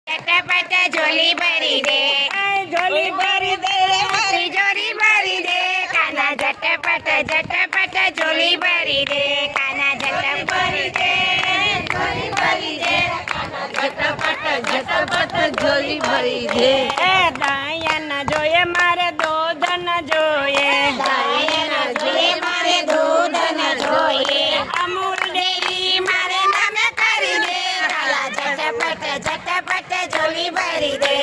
ચટપટ ઝોલી ભરી દે, ઝોલી ભરી દે મારી ઝોલી ભરી દે, કાના ઝટપટ ઝટપટ ઝોલી ભરી દે, કાના ઝટપટ ભરી દે, ઝોલી ભરી દે, ઝટપટ ઝટપટ ઝોલી ભરી દે દાયા ન જોઈએ મારે દૂધ ન જોઈએ દાયા ન જોઈએ મારે દૂધ ન જોઈએ, અમૂલ ડેરી મારે નામે કરી દે, કાલા ઝટપટ ઝટપટ ઝોલી ભરી દે,